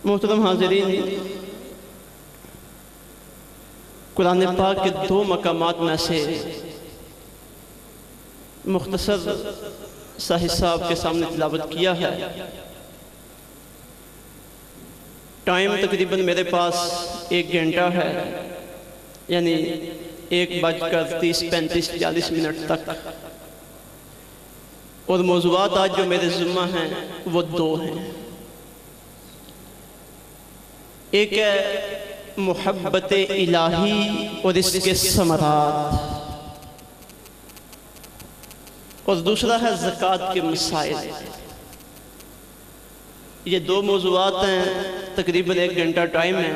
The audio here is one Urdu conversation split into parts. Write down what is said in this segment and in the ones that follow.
محترم حاضرین، قرآن پاک کے 2 مقامات میں سے مختصر سا حصہ آپ کے سامنے تلاوت کیا ہے۔ ٹائم تقریباً میرے پاس 1 گھنٹہ ہے، یعنی 1:30-35-40 تک، اور موضوعات آج جو میرے ذمہ ہیں وہ 2 ہیں۔ ایک ہے محبت الہی اور اس کے ثمرات، اور دوسرا ہے زکوٰۃ کے مسائل۔ یہ 2 موضوعات ہیں، تقریباً 1 گھنٹہ ٹائم ہے۔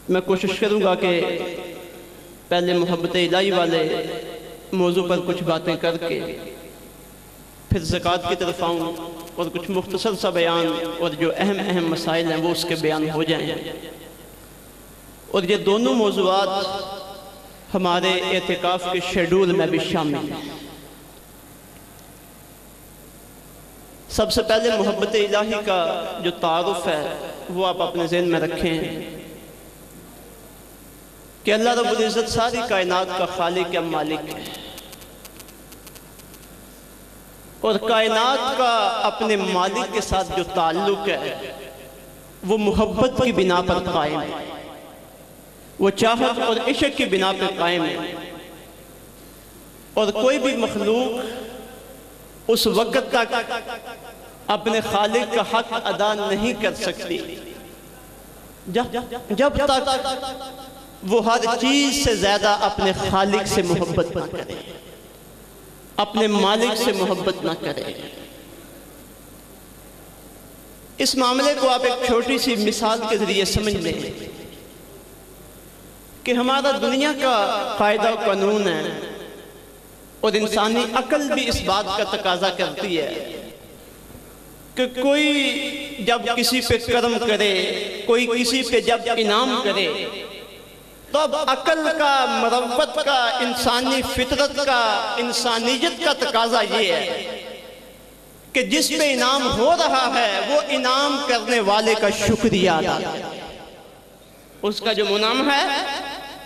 میں کوشش کروں گا کہ پہلے محبت الہی والے موضوع پر کچھ باتیں کر کے پھر زکوٰۃ کی طرف آؤں اور کچھ مختصر سا بیان، اور جو اہم مسائل ہیں وہ اس کے بیان ہو جائیں۔ اور یہ دونوں موضوعات ہمارے اعتکاف کے شیڈول میں بھی شامل ہیں۔ سب سے پہلے محبت الہی کا جو تعارف ہے وہ آپ اپنے ذہن میں رکھیں کہ اللہ رب العزت ساری کائنات کا خالق و مالک ہے، اور کائنات کا اپنے مالک کے ساتھ جو تعلق ہے وہ محبت کی بنا پر قائم ہے، وہ چاہت اور عشق کی بنا پر قائم ہے۔ اور کوئی بھی مخلوق اس وقت تک اپنے خالق کا حق ادا نہیں کر سکتی جب تک وہ ہر چیز سے زیادہ اپنے خالق سے محبت نہ کرے، اپنے مالک سے محبت نہ کرے۔ اس معاملے کو آپ ایک چھوٹی سی مثال کے ذریعے سمجھ لیں کہ ہمارا دنیا کا قاعدہ و قانون ہے، اور انسانی عقل بھی اس بات کا تقاضا کرتی ہے کہ کوئی جب کسی پہ کرم کرے، کوئی کسی پہ جب انعام کرے، تو اب عقل کا، مروت کا، انسانی فطرت کا، انسانیت کا تقاضا یہ ہے کہ جس پہ انعام ہو رہا ہے وہ انعام کرنے والے کا شکریہ ادا کرے۔ اس کا جو منعم ہے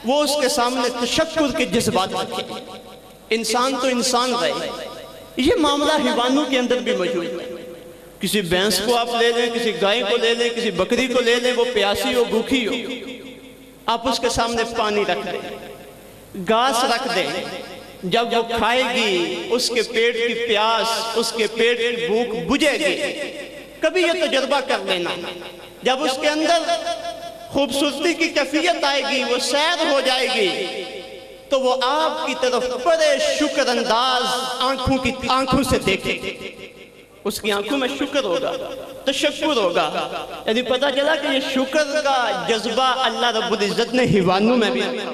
وہ اس کے سامنے تشکر کے جذبات رکھے۔ انسان تو انسان رہے۔ یہ معاملہ حیوانوں کے اندر بھی موجود ہے۔ کسی بھینس کو آپ لے لیں، کسی گائے کو لے لیں، کسی بکری کو لے لیں، وہ پیاسی ہو، بھوکی ہو، آپ اس کے سامنے پانی رکھ دیں، گھاس رکھ دیں، جب وہ کھائے گی اس کے پیٹ کی پیاس، اس کے پیٹ کی بھوک بجھے گی۔ کبھی یہ تجربہ کر لینا، جب اس کے اندر خوبصورتی کی کیفیت آئے گی، وہ سیر ہو جائے گی، تو وہ آپ کی طرف بڑے شکر انداز آنکھوں سے دیکھے گی۔ اس کی آنکھوں میں شکر ہوگا، تشکر ہوگا، یعنی پتہ چلا کہ یہ شکر کا جذبہ اللہ رب العزت نے حیوانوں میں بھی رکھا۔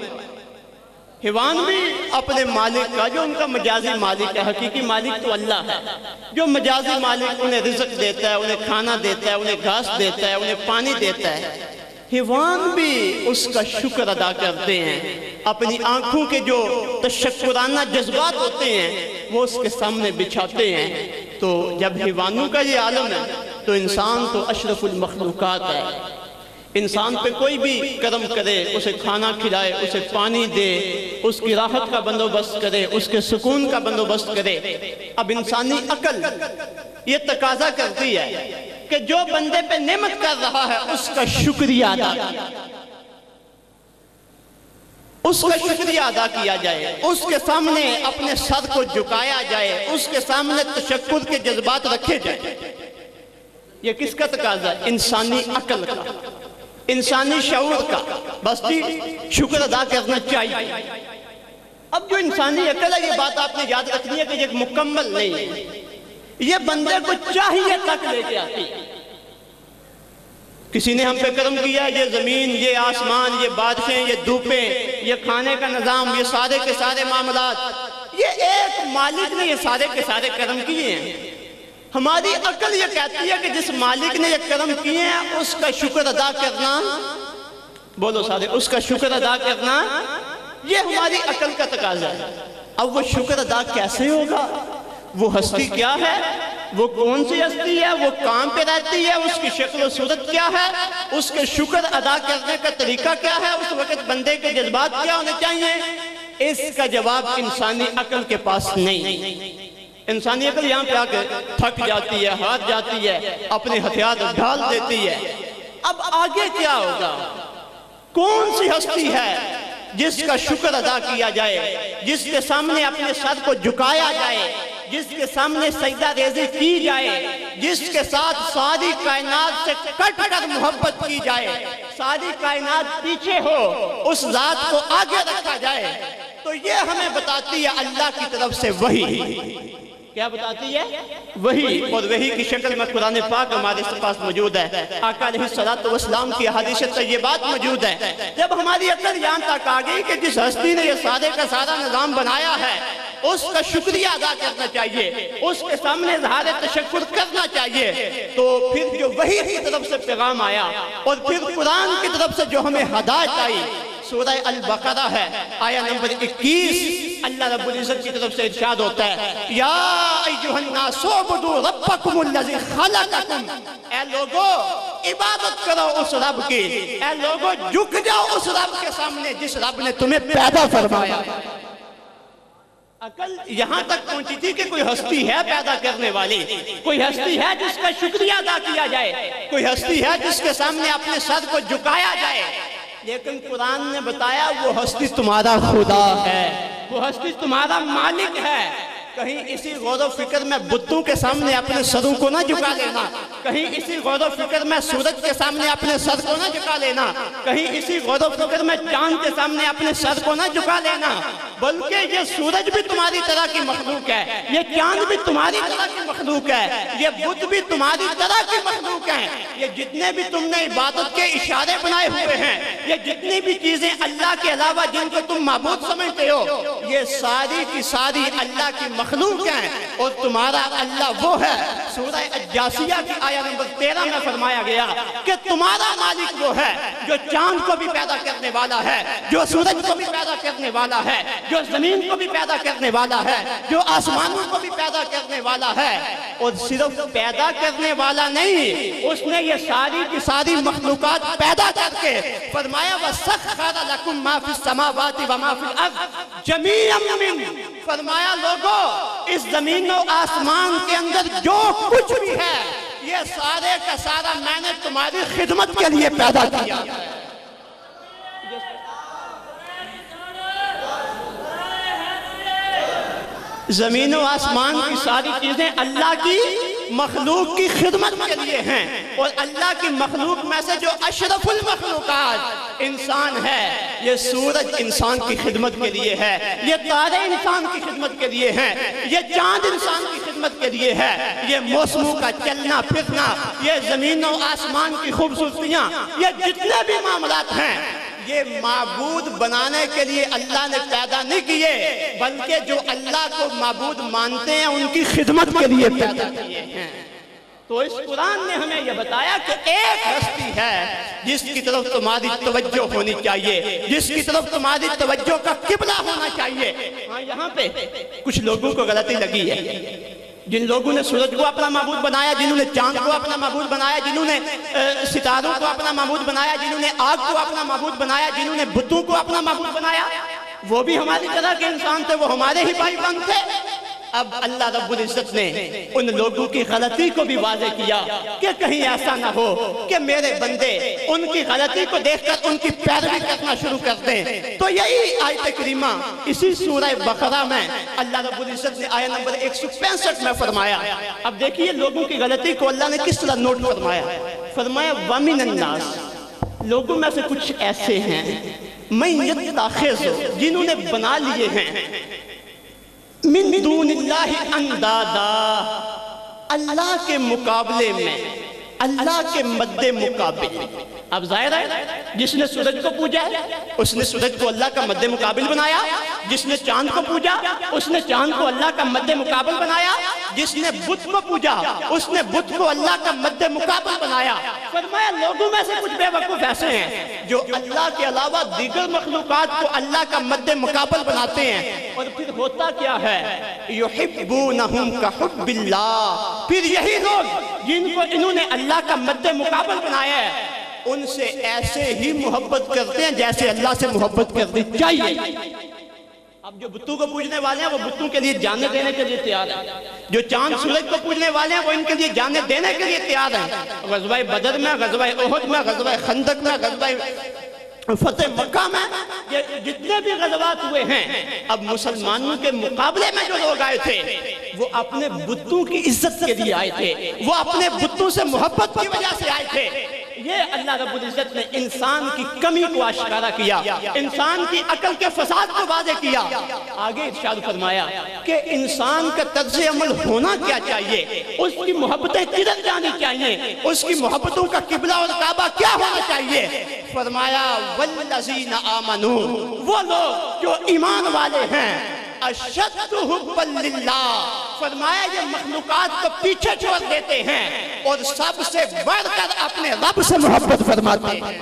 حیوان بھی اپنے مالک کا، جو ان کا مجازی مالک ہے، حقیقی مالک تو اللہ ہے، جو مجازی مالک انہیں رزق دیتا ہے، انہیں کھانا دیتا ہے، انہیں گھاس دیتا ہے، انہیں پانی دیتا ہے، حیوان بھی اس کا شکر ادا کرتے ہیں۔ اپنی آنکھوں کے جو تشکرانہ جذبات ہوتے ہیں وہ اس کے سامنے بچھاتے ہیں۔ تو جب حیوانوں کا یہ عالم ہے تو انسان تو اشرف المخلوقات ہے۔ انسان پہ کوئی بھی کرم کرے، اسے کھانا کھلائے، اسے پانی دے، اس کی راحت کا بندوبست کرے، اس کے سکون کا بندوبست کرے۔ اب انسانی عقل یہ تقاضا کرتی ہے کہ جو بندے پہ نعمت کر رہا ہے اس کا شکریہ ادا کیا، اس کا شکریہ ادا کیا جائے، اس کے سامنے اپنے سر کو جھکایا جائے، اس کے سامنے تشکر کے جذبات رکھے جائے۔ یہ کس کا تقاضا ہے؟ انسانی عقل کا، انسانی شعور کا۔ بس جی شکر ادا کرنا چاہیے۔ اب جو انسانی عقل ہے، یہ بات آپ نے یاد رکھنی ہے کہ یہ مکمل نہیں ہے، یہ بندے کو چاہیے تک لے کے آتی ہے۔ کسی نے ہم پہ کرم کیا، یہ زمین، یہ آسمان، یہ بادشاہیں، یہ دھوپیں، یہ کھانے کا نظام، یہ سارے کے سارے معاملات، یہ ایک مالک نے یہ سارے کے سارے کرم کیے ہیں۔ ہماری عقل یہ کہتی ہے کہ جس مالک نے یہ کرم کیے ہیں اس کا شکر ادا کرنا، بولو سارے، اس کا شکر ادا کرنا، یہ ہماری عقل کا تقاضا ہے۔ اب وہ شکر ادا کیسے ہوگا؟ وہ ہستی کیا ہے، وہ کون سی ہستی ہے، وہ کام پہ رہتی ہے، اس کی شکل و صورت کیا ہے، اس کے شکر ادا کرنے کا طریقہ کیا ہے، اس وقت بندے کے جذبات کیا ہونے چاہیے، اس کا جواب انسانی عقل کے پاس نہیں۔ انسانی عقل یہاں پہ آ کے تھک جاتی ہے، ہار جاتی ہے، اپنے ہتھیار ڈھال دیتی ہے۔ اب آگے کیا ہوگا؟ کون سی ہستی ہے جس کا شکر ادا کیا جائے، جس کے سامنے اپنے سر کو جھکایا جائے، جس کے سامنے سجدہ ریزی کی جائے، جس کے ساتھ ساری کائنات سے کٹ کر محبت کی جائے، ساری کائنات پیچھے ہو، اس ذات کو آگے رکھا جائے؟ تو یہ ہمیں بتاتی ہے اللہ کی طرف سے وحی۔ کیا بتاتی ہے؟ وحی۔ اور وحی کی شکل میں قرآن پاک ہمارے پاس موجود ہے، آقا علیہ السلام کی احادیث طیبات موجود ہے۔ جب ہماری عقل یہاں تک آ گئی کہ جس ہستی نے یہ سارے کا سارا نظام بنایا ہے اس کا شکریہ ادا کرنا چاہیے، اس کے سامنے اظہار تشکر کرنا چاہیے، تو پھر جو وحی کی طرف سے پیغام آیا اور پھر قرآن کی طرف سے جو ہمیں ہدایت آئی، سورہ البقرہ ہے، آیہ نمبر 21، اللہ رب العزت کی طرف سے ارشاد ہوتا ہے، یا ایھا الناس اعبدوا ربکم الذی خلقکم، اے لوگو عبادت کرو اس رب کی، اے لوگو جھک جاؤ اس رب کے سامنے جس رب نے تمہیں پیدا فرمایا۔ عقل یہاں تک پہنچی تھی کہ کوئی ہستی ہے پیدا کرنے والی، کوئی ہستی ہے جس کا شکریہ ادا کیا جائے، کوئی ہستی ہے جس کے سامنے اپنے سر کو جھکایا جائے، لیکن قرآن نے بتایا وہ ہستی تمہارا خدا ہے، وہ ہستی تمہارا مالک ہے۔ کہیں اسی غور و فکر میں بتوں کے سامنے اپنے سروں کو نہ جھکا لینا، کہیں اسی غور و فکر میں سورج کے سامنے اپنے سر کو نہ جھکا لینا، کہیں اسی غور و فکر میں چاند کے سامنے اپنے سر کو نہ جھکا لینا، بلکہ یہ سورج بھی تمہاری طرح کی مخلوق ہے، یہ چاند بھی تمہاری طرح کی مخلوق ہے، یہ بت بھی تمہاری طرح کی مخلوق ہیں، یہ جتنے بھی تم نے عبادت کے اشارے بنائے ہوئے ہیں، یہ جتنی بھی چیزیں اللہ کے علاوہ جن کو تم معبود سمجھتے ہو، یہ ساری کی ساری اللہ کی مخلوق ہیں، اور تمہارا اللہ وہ ہے۔ سورہ الجاثیہ کی آیہ نمبر 13 میں فرمایا گیا کہ تمہارا مالک وہ ہے جو چاند کو بھی پیدا کرنے والا ہے، جو سورج کو بھی پیدا کرنے والا ہے، جو زمین کو بھی پیدا کرنے والا ہے، جو آسمانوں کو بھی پیدا کرنے والا ہے، اور صرف پیدا کرنے والا نہیں، اس نے یہ ساری کی ساری مخلوقات پیدا کر کے فرمایا وَسَخَّرَ لَكُم مَّا فِي السَّمَاوَاتِ وَمَا فِي الْأَرْضِ جَمِيعًا مِّنْهُ، فرمایا لوگو اس زمین و آسمان کے اندر جو کچھ بھی ہے یہ سارے کا سارا میں نے تمہاری خدمت کے لیے پیدا کیا۔ زمین و آسمان کی ساری چیزیں اللہ کی مخلوق کی خدمت کے لیے ہیں، اور اللہ کی مخلوق میں سے جو اشرف المخلوقات انسان ہے، یہ سورج انسان کی خدمت کے لیے ہے، یہ تارے انسان کی خدمت کے لیے ہیں، یہ چاند انسان کی خدمت کے لیے ہے، یہ موسموں کا چلنا پھرنا، یہ زمین و آسمان کی خوبصورتیاں، یہ جتنے بھی معاملات ہیں، یہ معبود بنانے کے لیے اللہ نے پیدا نہیں کیے، بلکہ جو اللہ کو معبود مانتے ہیں ان کی خدمت کے لیے پیدا کیے ہیں۔ تو اس قرآن نے ہمیں یہ بتایا کہ ایک ہستی ہے جس کی طرف تمہاری توجہ ہونی چاہیے، جس کی طرف تمہاری توجہ کا قبلہ ہونا چاہیے۔ ہاں یہاں پہ کچھ لوگوں کو غلطی لگی ہے، جن لوگوں نے سورج کو اپنا معبود بنایا، جنہوں نے چاند کو اپنا معبود بنایا، جنہوں نے ستاروں کو اپنا معبود بنایا، جنہوں نے آگ کو اپنا معبود بنایا، جنہوں نے بتوں کو اپنا معبود بنایا، وہ بھی ہماری طرح کے انسان تھے، وہ ہمارے ہی بھائی بند تھے۔ اب اللہ رب العزت نے ان لوگوں کی غلطی کو بھی واضح کیا کہ کہیں ایسا نہ ہو کہ میرے بندے ان کی غلطی کو دیکھ کر ان کی پیروی کرنا شروع کر دیں۔ تو یہی آیت کریمہ اسی سورہ بقرہ میں اللہ رب العزت نے آیہ نمبر 165 میں فرمایا۔ اب دیکھیے لوگوں کی غلطی کو اللہ نے کس طرح نوٹ فرمایا۔ فرمایا وَمِنَ النَّاسِ، لوگوں میں سے کچھ ایسے ہیں مَن يَتَّخِذُ، جنہوں نے بنا لیے ہیں من دون اللہ اندادا، اللہ کے مقابلے میں، اللہ کے مد مقابل، اب ظاہر ہے جس نے سورج کو پوجا اس نے سورج کو اللہ کا مد مقابل بنایا، جس نے چاند کو پوجا اس نے چاند کو اللہ کا مد مقابل بنایا، جس نے بت کو پوجا اس نے بت کو اللہ کا مد مقابل بنایا۔ فرمایا لوگوں میں سے کچھ بے وقوف ایسے ہیں جو اللہ کے علاوہ دیگر مخلوقات کو اللہ کا مد مقابل بناتے ہیں، اور پھر ہوتا کیا ہے؟ یحبونہم کحب اللہ، پھر یہی لوگ جن کو انہوں نے اللہ کا مد مقابل بنایا ہے ان سے ایسے ہی محبت کرتے ہیں جیسے اللہ سے محبت کرنی چاہیے۔ اب جو بتوں کو پوجنے والے ہیں وہ بتوں کے لیے جانیں دینے کے لیے تیار ہیں، جو چاند سورج کو پوجنے والے ہیں وہ ان کے لیے جانیں دینے کے لیے تیار ہیں۔ غزوہ بدر میں، غزوہ احد میں، غزوہ خندق میں، غزوہ فتح مکہ میں، یہ جتنے بھی غزوات ہوئے ہیں، اب مسلمانوں کے مقابلے میں جو لوگ آئے تھے وہ اپنے بتوں کی عزت کے لیے آئے تھے، وہ اپنے بتوں سے محبت کی وجہ سے آئے تھے۔ یہ اللہ رب العزت نے انسان کی کمی کو آشکارا کیا، انسان کی عقل کے فساد کو واضح کیا۔ آگے ارشاد فرمایا کہ انسان کا طرز عمل ہونا کیا چاہیے، اس کی محبتیں کدھر جانی چاہیے، اس کی محبتوں کا قبلہ اور کعبہ کیا ہونا چاہیے۔ فرمایا والذین آمنوا، وہ لوگ جو ایمان والے ہیں، اشد حبا للہ، فرمایا یہ مخلوقات کو پیچھے چھوڑ دیتے ہیں اور سب سے بڑھ کر اپنے رب سے محبت فرماتے ہیں۔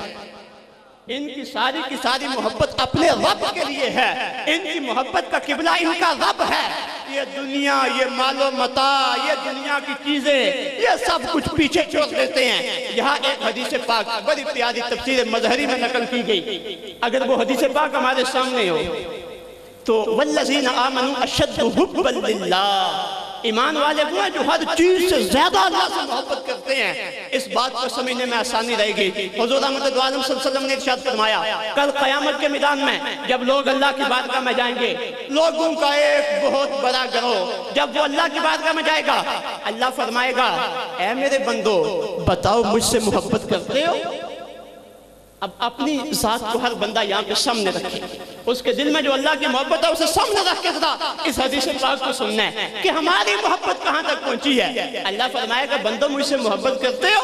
ان کی ساری محبت اپنے رب کے لیے ہے، ان کی محبت کا قبلہ ان کا رب ہے۔ یہ دنیا، یہ مال و متاع، یہ دنیا کی چیزیں، یہ سب کچھ پیچھے چھوڑ دیتے ہیں۔ یہاں ایک حدیث پاک بڑی پیاری تفسیر مظہری میں نقل کی گئی، اگر وہ حدیث پاک ہمارے سامنے ہو تو والذین آمنوا اشد حبا للہ، ایمان والے وہ ہیں جو ہر چیز سے زیادہ اللہ سے محبت کرتے ہیں۔ اس بات کو سمجھنے میں آسانی رہے گی۔ حضور احمد دو عالم صلی اللہ علیہ وسلم نے ارشاد فرمایا کل قیامت کے میدان میں جب لوگ اللہ کی بارگاہ میں جائیں گے، لوگوں کا ایک بہت بڑا گروہ جب وہ اللہ کی بارگاہ میں جائے گا، اللہ فرمائے گا اے میرے بندو بتاؤ مجھ سے محبت کرتے ہو؟ اب اپنی ذات کو ہر بندہ یہاں پہ سامنے رکھے، اس کے دل میں جو اللہ کی محبت ہے اسے سامنے رکھ کے ذرا اس حدیث پاک کو سننا ہے کہ ہماری محبت کہاں تک پہنچی ہے۔ اللہ فرمائے گا بندو مجھ سے محبت کرتے ہو؟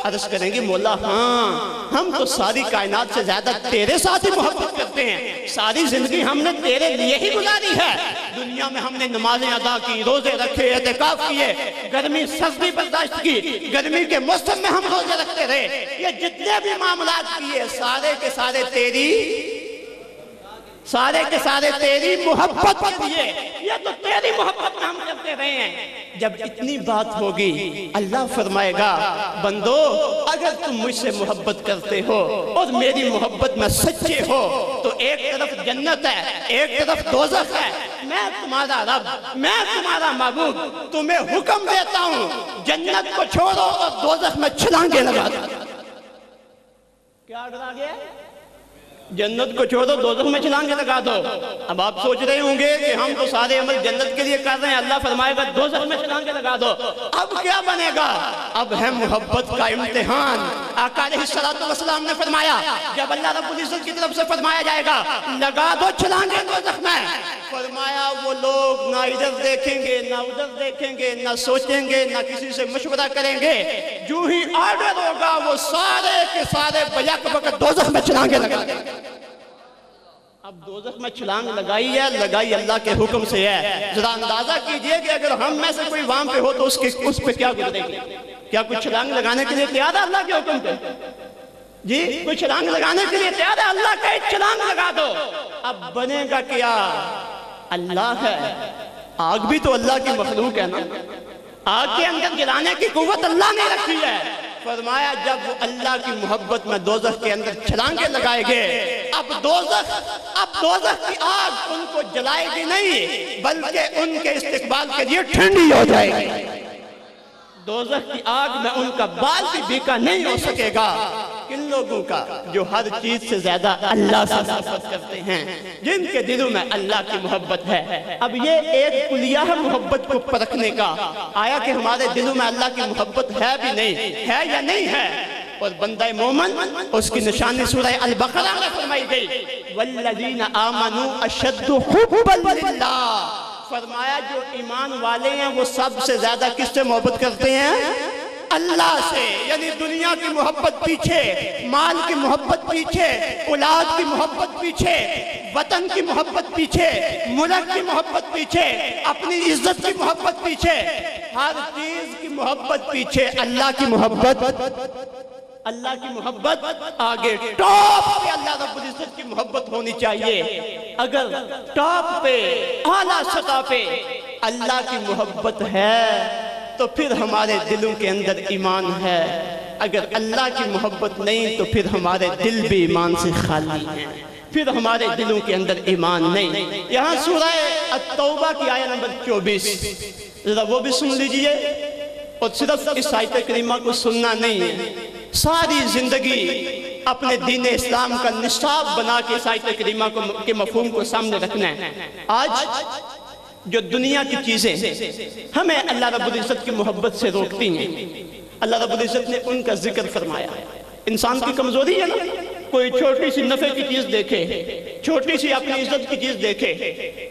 عرض کریں گے مولا ہاں، ہم تو ساری کائنات سے زیادہ تیرے ساتھ ہی محبت کرتے ہیں، ساری زندگی ہم نے تیرے لیے ہی گزاری ہے۔ دنیا میں ہم نے نمازیں ادا کی، روزے رکھے، اعتکاف کیے، گرمی سردی برداشت کی، گرمی کے موسم میں ہم روزے رکھتے رہے، یہ جتنے بھی معاملات کیے سارے کے سارے تیری محبت کے لیے، یہ تو تیری محبت میں ہم کرتے رہے ہیں۔ جب اتنی بات ہوگی اللہ فرمائے گا بندو اگر تم مجھ سے محبت کرتے ہو اور میری محبت میں سچے ہو تو ایک طرف جنت ہے، ایک طرف دوزخ ہے، میں تمہارا رب، میں تمہارا معبود تمہیں حکم دیتا ہوں جنت کو چھوڑو اور دوزخ میں چھلانگے لگا دو۔ کیا ڈرا گیا؟ جنت کو چھوڑو دوزخ میں چھلانگے لگا دو۔ اب آپ سوچ رہے ہوں گے کہ ہم تو سارے عمل جنت کے لیے کر رہے ہیں، اللہ فرمائے گا دوزخ میں چھلانگے لگا دو۔ اب کیا بنے گا؟ اب ہے محبت کا امتحان۔ آقا علیہ السلام نے فرمایا جب اللہ رب العزت کی طرف سے فرمایا جائے گا لگا دو چھلانگے دوزخ میں، فرمایا وہ لوگ نہ ادھر دیکھیں گے نہ ادھر دیکھیں گے، نہ سوچیں گے نہ کسی سے مشورہ کریں گے، جو ہی آرڈر ہوگا وہ سارے کے سارے بیک وقت دوزخ میں چھلانگے لگا دیں گے۔ اب دوزخ میں چھلانگ لگائی ہے، لگائی اللہ کے حکم سے ہے۔ ذرا اندازہ کیجئے کہ اگر ہم میں سے کوئی وہاں پہ ہو تو اس پہ کیا گزرے گی؟ کیا کوئی چھلانگ لگانے کے لیے تیار ہے اللہ کے حکم پہ؟ جی کوئی چھلانگ لگانے کے لیے تیار ہے؟ اللہ کا ایک چھلانگ لگا دو۔ اب بنے گا کیا؟ اللہ ہے، آگ بھی تو اللہ کی مخلوق ہے نا، آگ کے اندر جلانے کی قوت اللہ نے رکھی ہے۔ فرمایا جب وہ اللہ کی محبت میں دوزخ کے اندر چھلانگے لگائے گے، اب دوزخ کی آگ ان کو جلائے گی نہیں بلکہ ان کے استقبال کے لیے ٹھنڈی ہو جائے گی۔ دوزخ کی آگ میں ان کا بال بھی بیکا نہیں ہو سکے گا۔ کن لوگوں کا؟ جو ہر چیز سے زیادہ اللہ سے محبت کرتے ہیں، جن کے دلوں میں اللہ کی محبت ہے۔ اب یہ ایک کلیہ ہے محبت کو پرکھنے کا، آیا کہ ہمارے دلوں میں اللہ کی محبت ہے بھی نہیں ہے یا نہیں ہے؟ اور بندہ مومن اس کی نشانی سورہ البقرہ میں فرمائی گئی والذین آمنوا اشد حبا للہ، فرمایا جو ایمان والے ہیں وہ سب سے زیادہ کس سے محبت کرتے ہیں؟ اللہ سے، یعنی دنیا کی محبت پیچھے، مال کی محبت پیچھے، اولاد کی محبت پیچھے، وطن کی محبت پیچھے، ملک کی محبت پیچھے، اپنی عزت کی محبت پیچھے، ہر چیز کی محبت پیچھے، اللہ کی محبت آگے، ٹاپ پہ اللہ رب العزت کی محبت ہونی چاہیے۔ اگر ٹاپ پہ، اعلیٰ سطح پہ اللہ کی محبت ہے تو پھر ہمارے دلوں کے اندر ایمان ہے، اگر اللہ کی محبت نہیں تو پھر ہمارے دل بھی ایمان سے خالی ہیں، پھر ہمارے دلوں کے اندر ایمان نہیں۔ یہاں سورہ التوبہ کی آیت نمبر 24 ذرا وہ بھی سن لیجئے، اور صرف اس آیت کریمہ کو سننا نہیں ہے، ساری زندگی اپنے دین اسلام کا نصاب بنا کے اس آیت کریمہ کے مفہوم کو سامنے رکھنا ہے۔ آج جو دنیا کی چیزیں ہمیں اللہ رب العزت کی محبت سے روکتی ہیں، اللہ رب العزت نے ان کا ذکر فرمایا۔ انسان کی کمزوری ہے نا، کوئی چھوٹی سی نفع کی چیز دیکھے، چھوٹی سی اپنی عزت کی چیز دیکھے،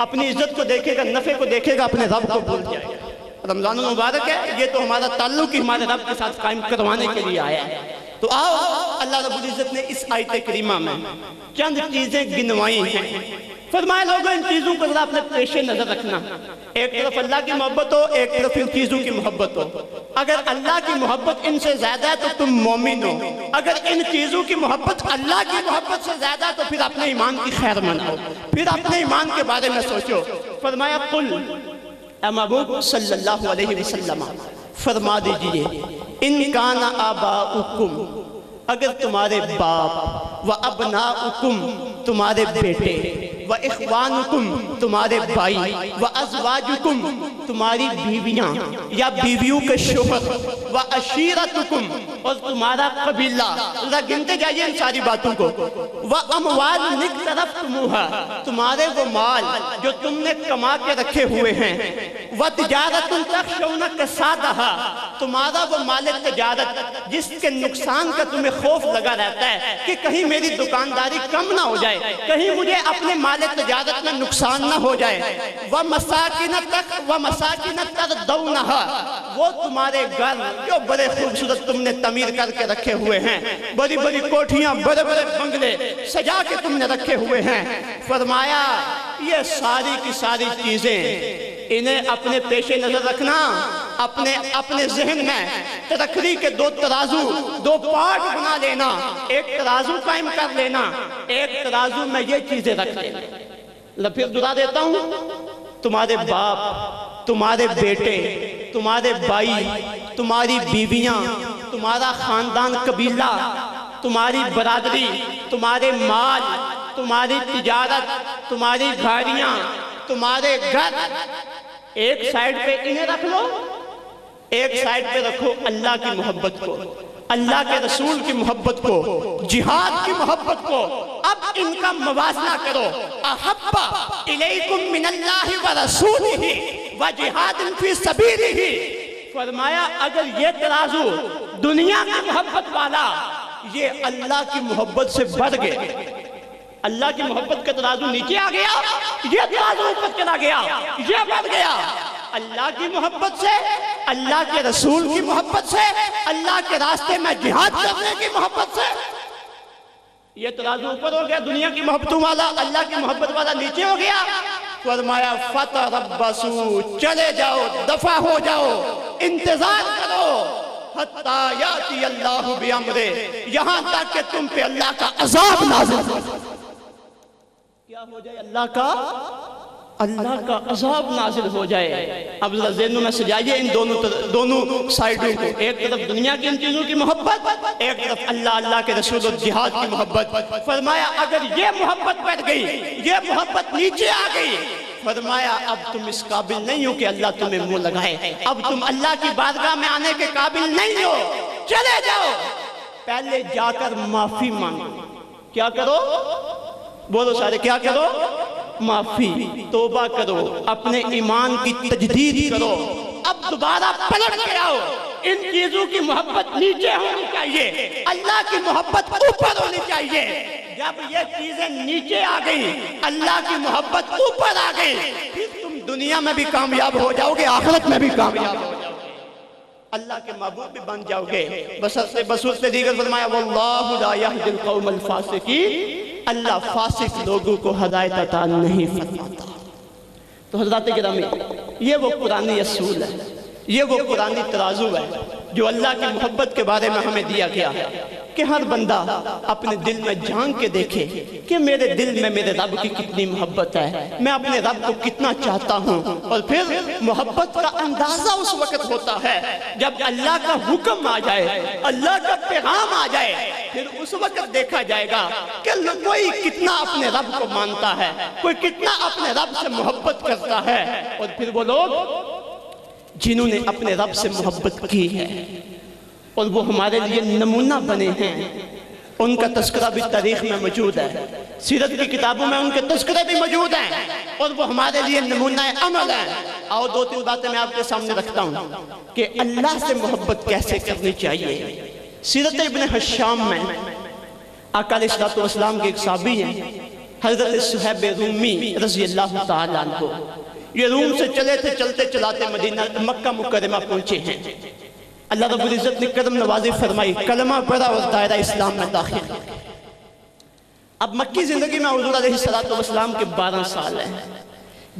اپنی عزت کو دیکھے گا، نفع کو دیکھے گا، اپنے رب کو بھول جائے گا۔ رمضان المبارک ہے، یہ تو ہمارا تعلق ہی ہمارے رب کے ساتھ قائم کروانے کے لیے آیا ہے۔ تو آؤ، اللہ رب العزت نے اس آیت کریمہ میں چند چیزیں گنوائی ہیں، فرمایا لوگوں ان چیزوں کو ذرا اپنے پیش نظر رکھنا، ایک طرف اللہ کی محبت ہو، ایک طرف ان چیزوں کی محبت ہو۔ اگر اللہ کی محبت ان سے زیادہ ہے تو تم مومن ہو، اگر ان چیزوں کی محبت اللہ کی محبت سے زیادہ ہے تو پھر اپنے ایمان کی خیر مناؤ، پھر اپنے ایمان کے بارے میں سوچو۔ فرمایا قل، اے محبوب صلی اللہ علیہ وسلم فرما دیجئے، ان کان آباؤکم، اگر تمہارے باپ، و ابناؤکم تمہارے بیٹے، و اخوانکم تمہارے بھائی، و ازواجکم تمہاری بیویاں یا بیویوں کے شوہر، و عشیرتکم اور تمہارا قبیلہ، ذرا گنتے جائیے ان ساری باتوں کو، و اموال اقترفتموہا تمہارے وہ مال جو تم نے کما کے رکھے ہوئے ہیں، و تجارت تخشون کسادہا تمہارا وہ مال تجارت جس کے نقصان کا تمہیں خوف لگا رہتا ہے کہ کہیں میری دکانداری کم نہ ہو جائے، کہیں مجھے اپنے مال تجارت میں نقصان نہ ہو جائے، وَمَسَاكِنَ تَرْضَوْنَهَا وہ تمہارے گھر جو بڑے خوبصورت تم نے تعمیر کر کے رکھے ہوئے ہیں، بڑی بڑی کوٹھیاں، بڑے بڑے بنگلے سجا کے تم نے رکھے ہوئے ہیں، فرمایا یہ ساری کی ساری چیزیں انہیں اپنے پیش نظر رکھنا، اپنے ذہن میں ترکھری کے دو ترازو، دو پارٹ بنا لینا، ایک ترازو قائم کر لینا، ایک ترازو میں یہ چیزیں رکھ لینا۔ پھر دہرا دیتا ہوں، تمہارے باپ، تمہارے بیٹے، تمہارے بھائی، تمہاری بیویاں، تمہارا خاندان قبیلہ، تمہاری برادری، تمہارے مال، تمہاری تجارت، تمہاری گاڑیاں، تمہارے گھر، ایک سائیڈ پہ انہیں رکھ لو، ایک سائیڈ پہ رکھو اللہ کی محبت کو، اللہ کے رسول کی محبت کو، جہاد کی محبت کو۔ اب ان کا موازنہ کرو، احب الیکم من اللہ ورسولہ وجہاد فی سبیلہ، فرمایا اگر یہ ترازو دنیا کی محبت والا یہ اللہ کی محبت سے بڑھ گئے، اللہ کی محبت کا ترازو نیچے آ گیا، یہ ترازو اوپر چلا گیا، یہ بڑھ گیا، اللہ کی محبت سے، اللہ کے رسول کی محبت سے، اللہ کے راستے میں جہاد کرنے کی محبت سے، یہ ترازو اوپر ہو گیا، دنیا کی محبتوں والا، اللہ کی محبت والا نیچے ہو گیا۔ فرمایا فتربصوا چلے جاؤ، دفع ہو جاؤ، انتظار کرو، حتیٰ یاتی اللہ بامرہ یہاں تک کہ تم پہ اللہ کا عذاب نازل ہو جائے۔ کیا ہو جائے؟ اللہ کا عذاب نازل ہو جائے۔ اب ذرا ذہنوں میں سجائیے ان دونوں سائیڈوں کو، ایک طرف دنیا کی ان چیزوں کی محبت، ایک طرف اللہ کے رسول اور جہاد کی محبت۔ فرمایا اگر یہ محبت بڑھ گئی، یہ محبت نیچے آ گئی، فرمایا اب تم اس قابل نہیں ہو کہ اللہ تمہیں منہ لگائے، اب تم اللہ کی بارگاہ میں آنے کے قابل نہیں ہو، چلے جاؤ، پہلے جا کر معافی مانگو۔ کیا کرو؟ بولو سارے، کیا کرو؟ معافی، توبہ کرو، اپنے ایمان کی تجدید کرو، اب دوبارہ پلٹ کے آؤ۔ ان چیزوں کی محبت نیچے ہونی چاہیے، اللہ کی محبت اوپر ہونی چاہیے۔ جب یہ چیزیں نیچے آ گئی، اللہ کی محبت اوپر آ گئی، پھر تم دنیا میں بھی کامیاب ہو جاؤ گے، آخرت میں بھی کامیاب ہو جاؤ گے۔ اللہ کے محبوب بھی بن جاؤ گے۔ بصورت دیگر فرمایا واللہ لا یہدی القوم الفاسقین، اللہ فاسق لوگوں کو ہدایت عطا نہیں فرماتا۔ تو حضرات گرامی، یہ وہ قرآنی اصول ہے، یہ وہ قرآنی ترازو ہے جو اللہ کی محبت کے بارے میں ہمیں دیا گیا ہے کہ ہر بندہ اپنے دل میں جھانک کے دیکھے کہ میرے دل میں میرے رب کی کتنی محبت ہے، میں اپنے رب کو کتنا چاہتا ہوں۔ اور پھر محبت کا اندازہ اس وقت ہوتا ہے جب اللہ کا حکم آ جائے، اللہ کا پیغام آ جائے، پھر اس وقت دیکھا جائے گا کہ کوئی کتنا اپنے رب کو مانتا ہے، کوئی کتنا اپنے رب سے محبت کرتا ہے۔ اور پھر وہ لوگ جنہوں نے اپنے رب سے محبت کی ہے اور وہ ہمارے لیے نمونہ بنے ہیں، ان کا تذکرہ بھی تاریخ میں موجود ہے، سیرت کی کتابوں میں ان کے تذکرے بھی موجود ہیں، اور وہ ہمارے لیے نمونہ عمل ہیں۔ آؤ دو تین باتیں میں آپ کے سامنے رکھتا ہوں کہ اللہ سے محبت کیسے کرنی چاہیے۔ سیرت ابن حشام میں آقا علیہ السلام کے ایک صحابی ہیں حضرت صہیب رومی رضی اللہ تعالیٰ عنہ، یہ روم سے چلے تھے، چلتے چلاتے مدینہ مکہ مکرمہ پہنچے ہیں۔ اللہ رب العزت نے کرم نوازی فرمائی، کلمہ پڑھا اور دائرہ اسلام میں داخل۔ اب مکی زندگی میں حضور علیہ السلام کے 12 سال ہیں۔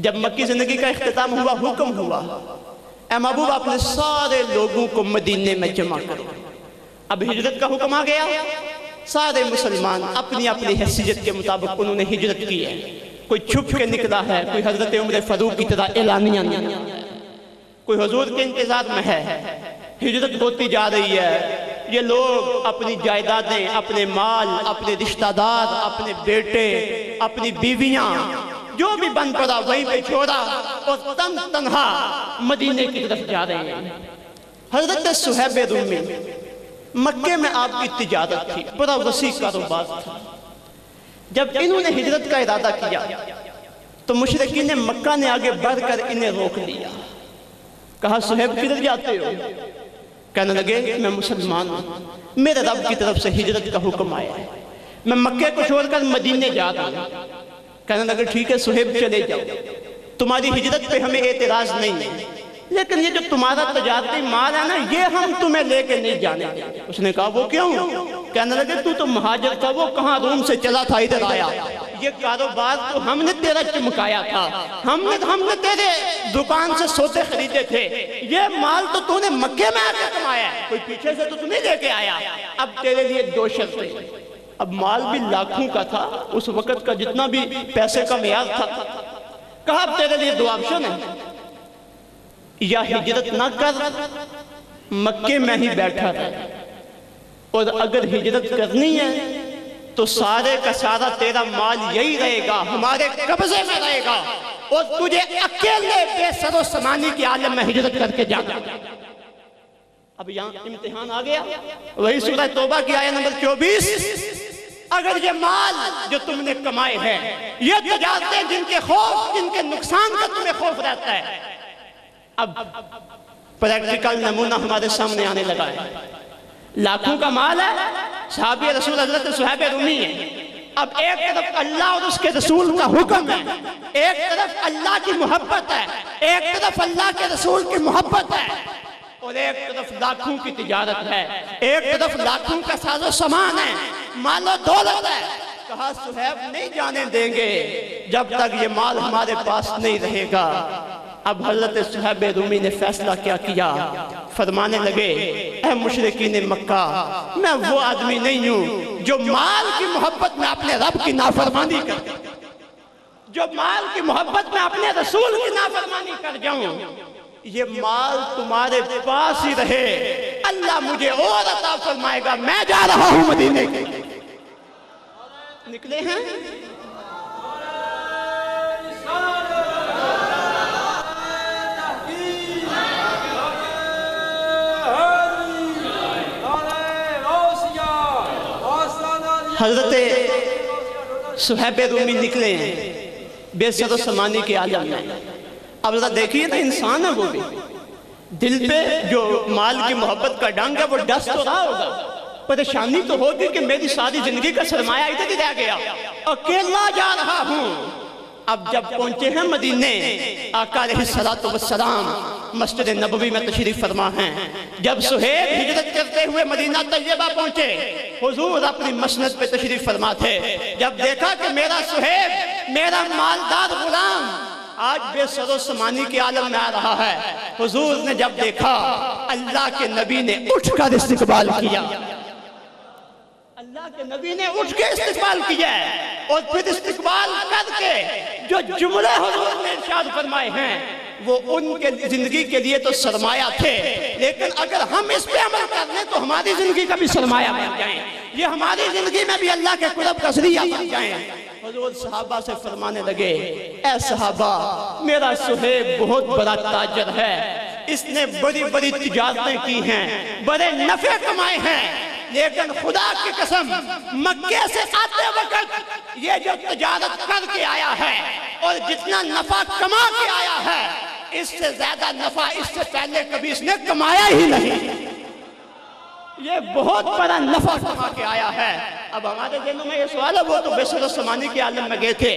جب مکی زندگی کا اختتام ہوا، حکم ہوا اے محبوب اپنے سارے لوگوں کو مدینے میں جمع کرو۔ اب ہجرت کا حکم آ گیا، سارے مسلمان اپنی اپنی حیثیت کے مطابق انہوں نے ہجرت کی ہے۔ کوئی چھپ کے نکلا ہے، کوئی حضرت عمر فاروق کی طرح اعلانیہ نکلا ہے، کوئی حضور کے انتظار میں ہے۔ ہجرت ہوتی جا رہی ہے، یہ لوگ اپنی جائیدادیں، اپنے مال، اپنے رشتہ دار، اپنے بیٹے، اپنی بیویاں جو بھی بن پڑا وہیں پہ چھوڑا اور تنہا مدینے کی طرف جا رہے ہیں۔ حضرت صہیب رومی، مکے میں آپ کی تجارت تھی، بڑا وسیع کاروبار تھا۔ جب انہوں نے ہجرت کا ارادہ کیا تو مشرکین مکہ نے آگے بڑھ کر انہیں روک لیا، کہا صہیب کدھر جاتے ہو؟ کہنے لگے میں مسلمان ہوں، میرے رب کی طرف سے ہجرت کا حکم آیا ہے، میں مکے کو چھوڑ کر مدینے جا رہا ہوں۔ کہنے لگے ٹھیک ہے صہیب چلے جاؤ، تمہاری ہجرت پہ ہمیں اعتراض نہیں ہے، لیکن یہ جو تمہارا تجارتی مال ہے نا، یہ ہم تمہیں لے کے نہیں جانے دیں گے۔ اس نے کہا وہ کیوں؟ کہنے لگے تو مہاجر تھا، وہ کہاں روم سے چلا تھا ادھر آیا، یہ کاروبار تو ہم نے تیرا چمکایا تھا، ہم نے تیرے دکان سے سوتے خریدے تھے، یہ مال تو نے مکے میں آ کے کمایا ہے، کوئی پیچھے سے تو تمہیں لے کے آیا۔ اب تیرے لیے 2 شرطیں، اب مال بھی لاکھوں کا تھا، اس وقت کا جتنا بھی پیسے کا معیار تھا۔ کہا اب تیرے لیے 2 آپشن ہیں، یا ہجرت نہ کر، مکے میں ہی بیٹھا رہے، اور اگر ہجرت کرنی ہے تو سارے کا سارا تیرا مال یہی رہے گا، ہمارے قبضے میں رہے گا، اور تجھے اکیلے بے سر و سامانی کی عالم میں ہجرت کر کے جانا۔ اب یہاں امتحان آ گیا، وہی سورہ توبہ کی آیت نمبر 24، اگر یہ مال جو تم نے کمائے ہیں، یہ تجارتیں جن کے خوف، جن کے نقصان کا تمہیں خوف رہتا ہے، اب پریکٹیکل نمونہ ہمارے سامنے آنے لگا ہے۔ لاکھوں کا مال ہے، صحابی رسول حضرت صہیب رومی ہے، اب ایک طرف اللہ اور اس کے رسول کا حکم ہے، ایک طرف اللہ کی محبت ہے، ایک طرف اللہ کے رسول کی محبت ہے، اور ایک طرف لاکھوں کی تجارت ہے، ایک طرف لاکھوں کا ساز و سامان ہے، مال و دولت ہے۔ کہا صہیب نہیں جانے دیں گے جب تک یہ مال ہمارے پاس نہیں رہے گا۔ اب حضرت صہیب رومی نے فیصلہ کیا کیا، فرمانے لگے اے مشرکین مکہ، میں وہ آدمی نہیں ہوں جو مال کی محبت میں اپنے رب کی نافرمانی کر جاؤں، جو مال کی محبت میں اپنے رسول کی نافرمانی کر جاؤں، یہ مال تمہارے پاس ہی رہے، اللہ مجھے اور عطا فرمائے گا، میں جا رہا ہوں مدینے کے۔ نکلے ہیں حضرت صہیب رومی نکلے ہیں بے سر و سامانی کے عالم میں۔ اب ذرا دیکھیے نا، انسان ہے وہ بھی، دل پہ جو مال کی محبت کا ڈنگ ہے وہ ڈس تو رہا ہوگا، پریشانی تو ہوگی کہ میری ساری زندگی کا سرمایہ ادھر ہی رہ گیا، اکیلا جا رہا ہوں۔ اب جب پہنچے ہیں مدینے، آقا علیہ السلام مسجد نبوی میں تشریف فرما ہیں۔ جب سہیب ہجرت کرتے ہوئے مدینہ طیبہ پہنچے، حضور اپنی مسند پہ تشریف فرما تھے۔ جب دیکھا کہ میرا سہیب، میرا مالدار غلام آج بے سر و سمانی کے عالم میں آ رہا ہے، حضور نے جب دیکھا، اللہ کے نبی نے اٹھ کر استقبال کیا۔ اللہ کے نبی نے اٹھ کے استقبال کیا ہے، اور پھر استقبال کر کے جو جملے حضور نے ارشاد فرمائے ہیں وہ ان کے زندگی کے لیے تو سرمایہ تھے، لیکن اگر ہم اس پہ عمل کر لیں تو ہماری زندگی کا بھی سرمایہ بن جائیں، یہ ہماری زندگی میں بھی اللہ کے قرب کا ذریعہ بن جائیں۔ حضور صحابہ سے فرمانے لگے، اے صحابہ، میرا سہیب بہت بڑا تاجر ہے، اس نے بڑی بڑی تجارتیں کی ہیں، بڑے نفع کمائے ہیں، لیکن خدا کی قسم مکے سے آتے وقت یہ جو تجارت کر کے آیا ہے اور جتنا نفع کما کے آیا ہے، اس سے زیادہ نفع اس سے پہلے کبھی اس نے کمایا ہی نہیں، یہ بہت بڑا نفع کما کے آیا ہے۔ اب ہمارے ذہنوں میں یہ سوال ہے، وہ تو بے سر و سمانی کے عالم میں گئے تھے،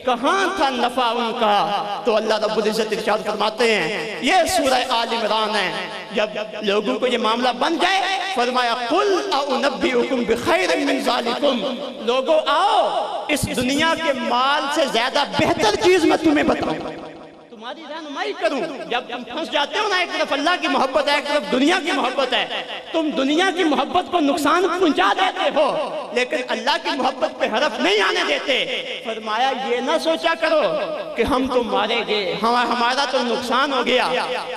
کہاں تھا نفع ان کا؟ تو اللہ رب العزت ارشاد فرماتے ہیں، یہ سورہ آل عمران ہے، جب لوگوں کو یہ معاملہ بن جائے، فرمایا قُلْ أَعُنَبِّئُكُمْ بِخَيْرٍ مِّن ذَلِكُمْ، لوگوں آؤ اس دنیا کے مال سے زیادہ بہتر چیز میں تمہیں بتاؤں، تمہاری رہنمائی کروں۔ جب تم پھنس جاتے ہو نا، ایک طرف اللہ کی محبت ہے، ایک طرف دنیا کی محبت ہے، تم دنیا کی محبت کو نقصان پہنچا دیتے ہو لیکن اللہ کی محبت پہ حرف نہیں آنے دیتے۔ فرمایا یہ نہ سوچا کرو کہ ہم تو مارے گے، ہمارا تو نقصان ہو گیا۔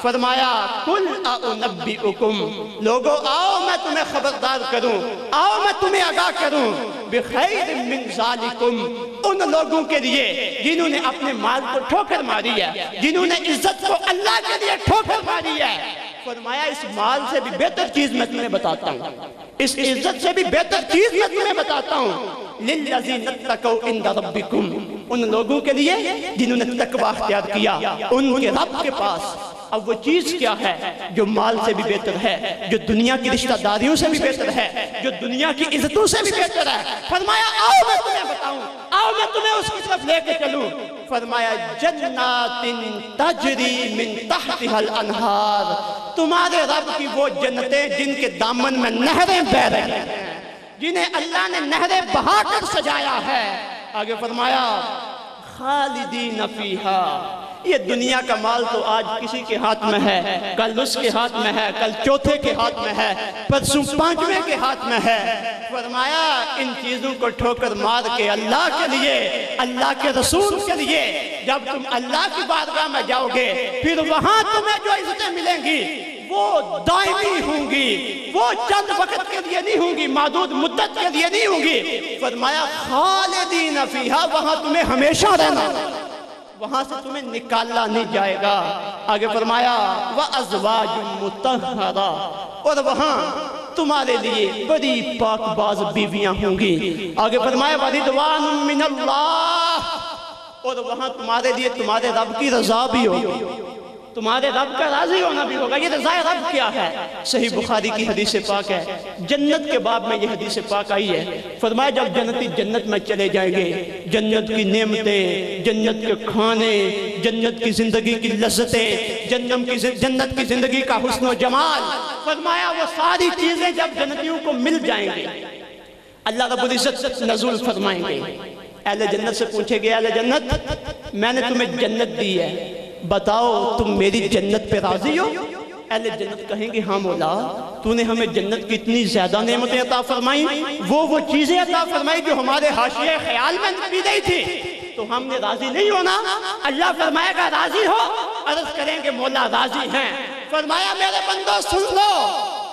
فرمایا قُلْ أَعُنَبِّئُكُمْ، لوگوں آؤ میں تمہیں خبردار کروں، آؤ میں تمہیں آگاہ کروں، بِخَيْرٍ مِّن ذَلِكُمْ، ان لوگوں کے لیے جنہوں نے اپنے مال کو ٹھوکر ماری ہے، جنہوں نے عزت کو اللہ کے لیے ٹھوکر ماری ہے۔ فرمایا اس مال سے بھی بہتر چیز میں تمہیں بتاتا ہوں، اس عزت سے بھی بہتر چیز میں تمہیں بتاتا ہوں، لِلَّذِينَ اتَّقَوْا عِندَ رَبِّكُمْ، ان لوگوں کے لیے جنہوں نے تقوی اختیار کیا ان کے رب کے پاس۔ اب وہ چیز کیا ہے جو مال سے بھی بہتر ہے، جو دنیا کی رشتہ داریوں سے بھی بہتر ہے، جو دنیا کی عزتوں سے بھی بہتر ہے؟ فرمایا آؤ میں تمہیں بتاؤں، آؤ میں تمہیں اس کی طرف لے کے چلوں۔ فرمایا جنات تجری من تحتها الانہار، تمہارے رب کی وہ جنتیں جن کے دامن میں نہریں بہہ رہی ہیں، جنہیں اللہ نے نہریں بہا کر سجایا ہے۔ آگے فرمایا خالدین فیہا، یہ دنیا کا مال تو آج کسی کے ہاتھ میں ہے، کل اس کے ہاتھ میں ہے، کل چوتھے کے ہاتھ میں ہے، پرسوں پانچویں کے ہاتھ میں ہے۔ فرمایا ان چیزوں کو ٹھوکر مار کے اللہ کے لیے، اللہ کے رسول کے لیے جب تم اللہ کی بارگاہ میں جاؤ گے، پھر وہاں تمہیں جو عزتیں ملیں گی وہ دائمی ہوں گی، وہ چند وقت کے لیے نہیں ہوں گی، محدود مدت کے لیے نہیں ہوں گی۔ فرمایا خالدین فیہا، وہاں تمہیں ہمیشہ رہنا، وہاں سے تمہیں نکالا نہیں جائے گا۔ آگے فرمایا وَأَزْوَاجٌ مُطَهَّرَةٌ، اور وہاں تمہارے لیے بڑی پاک باز بیویاں ہوں گی۔ آگے فرمایا وَرِضْوَانٌ مِّنَ اللَّهِ، اور وہاں تمہارے لیے تمہارے رب کی رضا بھی ہوگی، تمہارے رب کا راضی ہونا بھی ہوگا۔ یہ رضا رب کیا ہے؟ صحیح بخاری کی حدیث پاک ہے، جنت کے باب میں یہ حدیث پاک آئی ہے۔ فرمایا جب جنتی جنت میں چلے جائیں گے، جنت کی نعمتیں، جنت کے کھانے، جنت کی زندگی کی لذتیں، جنت کی زندگی کا حسن و جمال، فرمایا وہ ساری چیزیں جب جنتیوں کو مل جائیں گے، اللہ رب العزت نزول فرمائیں گے۔ اہل جنت سے پوچھے گے، اہل جنت میں نے تمہیں جنت دی ہے، بتاؤ تم میری جنت پہ راضی ہو؟ اہل جنت کہیں گے ہاں مولا، تو نے ہمیں جنت کی اتنی زیادہ نعمتیں عطا فرمائیں، وہ چیزیں عطا فرمائی جو ہمارے حاشیے خیال میں بھی نہیں تھی، تو ہم نے راضی نہیں ہونا؟ اللہ فرمائے گا راضی ہو؟ عرض کریں گے مولا راضی ہیں۔ فرمایا میرے بندو سن لو،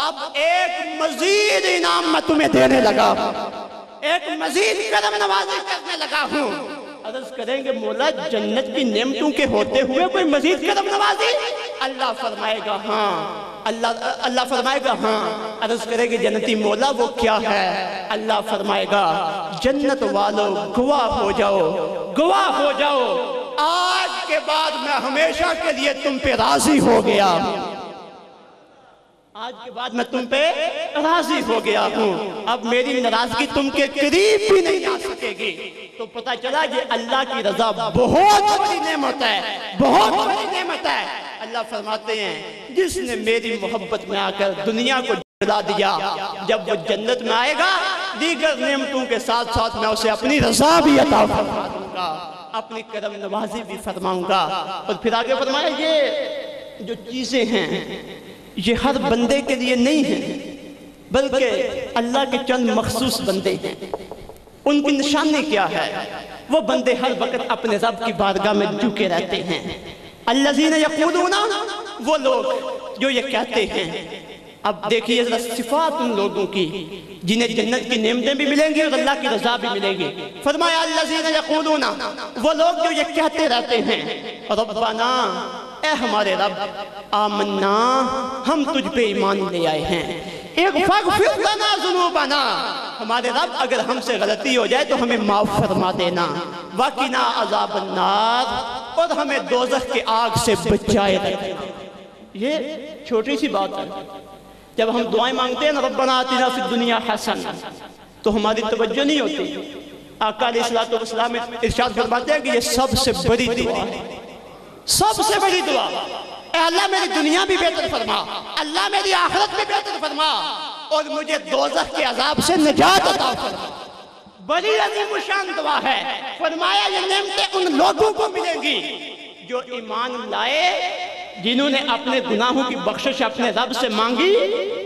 اب ایک مزید انعام میں تمہیں دینے لگا، ایک مزید کرم نوازی کرنے لگا ہوں۔ عرض کریں گے مولا جنت کی نعمتوں کے ہوتے ہوئے کوئی مزید کرم نوازی؟ اللہ فرمائے گا ہاں، اللہ فرمائے گا ہاں۔ عرض کریں گے جنتی مولا وہ کیا ہے؟ اللہ فرمائے گا جنت والو گواہ ہو جاؤ، گواہ ہو جاؤ، آج کے بعد میں ہمیشہ کے لیے تم پہ راضی ہو گیا، آج کے بعد میں تم پہ راضی ہو گیا ہوں، اب میری ناراضگی تم کے قریب بھی نہیں آ سکے گی۔ تو پتہ چلا یہ اللہ کی رضا بہت بڑی نعمت ہے، بہت بڑی نعمت ہے۔ اللہ فرماتے ہیں جس نے میری محبت میں آ کر دنیا کو جلا دیا، جب وہ جنت میں آئے گا دیگر نعمتوں کے ساتھ ساتھ میں اسے اپنی رضا بھی عطا فرما دوں گا، اپنی کرم نوازی بھی فرماؤں گا۔ اور پھر آگے فرمایا یہ جو چیزیں ہیں یہ ہر بندے کے لیے نہیں ہیں، بلکہ اللہ کے چند مخصوص بندے ہیں۔ ان کی نشانی کیا ہے؟ وہ بندے ہر وقت اپنے رب کی بارگاہ میں جھکے رہتے ہیں۔ الذین یقولون، وہ لوگ جو یہ کہتے ہیں۔ اب دیکھیے ذرا صفات ان لوگوں کی جنہیں جنت کی نعمتیں بھی ملیں گی اور اللہ کی رضا بھی ملے گی۔ فرمایا الذین یقولون، وہ لوگ جو یہ کہتے رہتے ہیں ربنا، اے ہمارے رب، آمنا، ہم تجھ پہ ایمان لے آئے ہیں، اغفر لنا ذنوبنا، ہمارے رب اگر ہم سے غلطی ہو جائے تو ہمیں معاف فرما دینا، وقنا عذاب النار، اور ہمیں دوزخ کے آگ سے بچائے رکھنا۔ یہ چھوٹی سی بات ہے۔ جب ہم دعائیں مانگتے ہیں نا ربنا آتنا فی الدنیا حسنہ، تو ہماری توجہ نہیں ہوتی۔ آقا علیہ السلام ارشاد فرماتے ہیں کہ یہ سب سے بڑی دعا ہے، سب سے بڑی دعا۔ اے اللہ میری دنیا بھی بہتر فرما، اللہ میری آخرت بھی بہتر فرما، اور مجھے دوزخ کے عذاب سے نجات عطا فرما۔ بڑی عظیم شان دعا ہے۔ فرمایا یہ نعمتیں ان لوگوں کو ملیں گی جو ایمان لائے، جنہوں نے اپنے گناہوں کی بخشش اپنے رب سے مانگی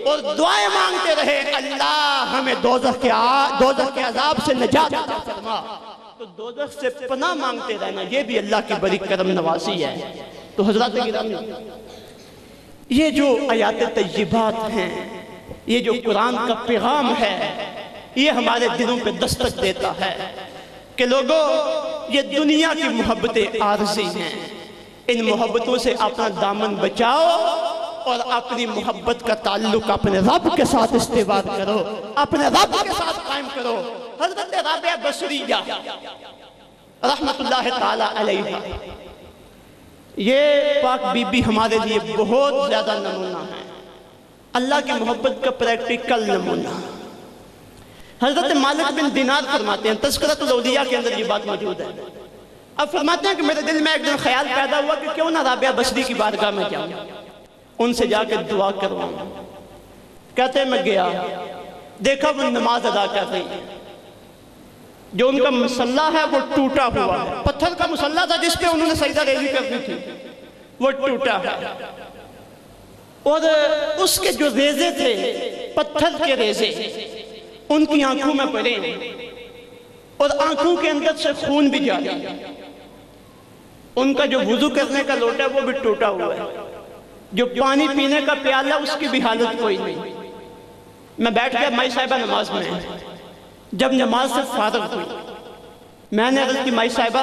اور دعائیں مانگتے رہے اللہ ہمیں دوزخ کے عذاب سے نجات عطا فرما۔ تو دوزخ سے پناہ مانگتے رہنا یہ بھی اللہ کی بڑی کرم نوازی ہے۔ تو حضرات گرامی، یہ جو آیات طیبات ہیں، یہ جو قرآن کا پیغام ہے، یہ ہمارے دلوں پہ دستک دیتا ہے کہ لوگوں یہ دنیا کی محبتیں عارضی ہیں، ان محبتوں سے اپنا دامن بچاؤ اور اپنی محبت کا تعلق اپنے رب کے ساتھ استوار کرو، اپنے رب کے ساتھ قائم کرو۔ حضرت رابعہ بصریہ رحمت اللہ تعالی علیہ، یہ پاک بی بی ہمارے لیے بہت زیادہ نمونہ ہے، اللہ کی محبت کا پریکٹیکل نمونہ۔ حضرت مالک بن دینار فرماتے ہیں، تذکرۃ الاولیاء کے اندر یہ بات موجود ہے۔ اب فرماتے ہیں کہ میرے دل میں ایک دن خیال پیدا ہوا کہ کیوں نہ رابعہ بصری کی بارگاہ میں جاؤں، ان سے جا کے دعا کرواؤں۔ کہتے ہیں میں گیا، دیکھا وہ نماز ادا کر رہی ہے، جو ان کا مصلی ہے وہ ٹوٹا ہوا ہے، پتھر کا مصلی تھا جس پہ انہوں نے سجدہ ریزی کرنی تھی، وہ ٹوٹا ہے، اور اس کے جو ریزے تھے پتھر کے ریزے ان کی آنکھوں میں پڑے اور آنکھوں کے اندر سے خون بھی جاری ہے، ان کا جو وضو کرنے کا لوٹا وہ بھی ٹوٹا ہوا ہے، جو پانی پینے کا پیالہ اس کی بھی حالت کوئی نہیں۔ میں بیٹھ گیا، مائی صاحبہ نماز میں، جب نماز سے فارغ ہوئی میں نے عرض کی مائی صاحبہ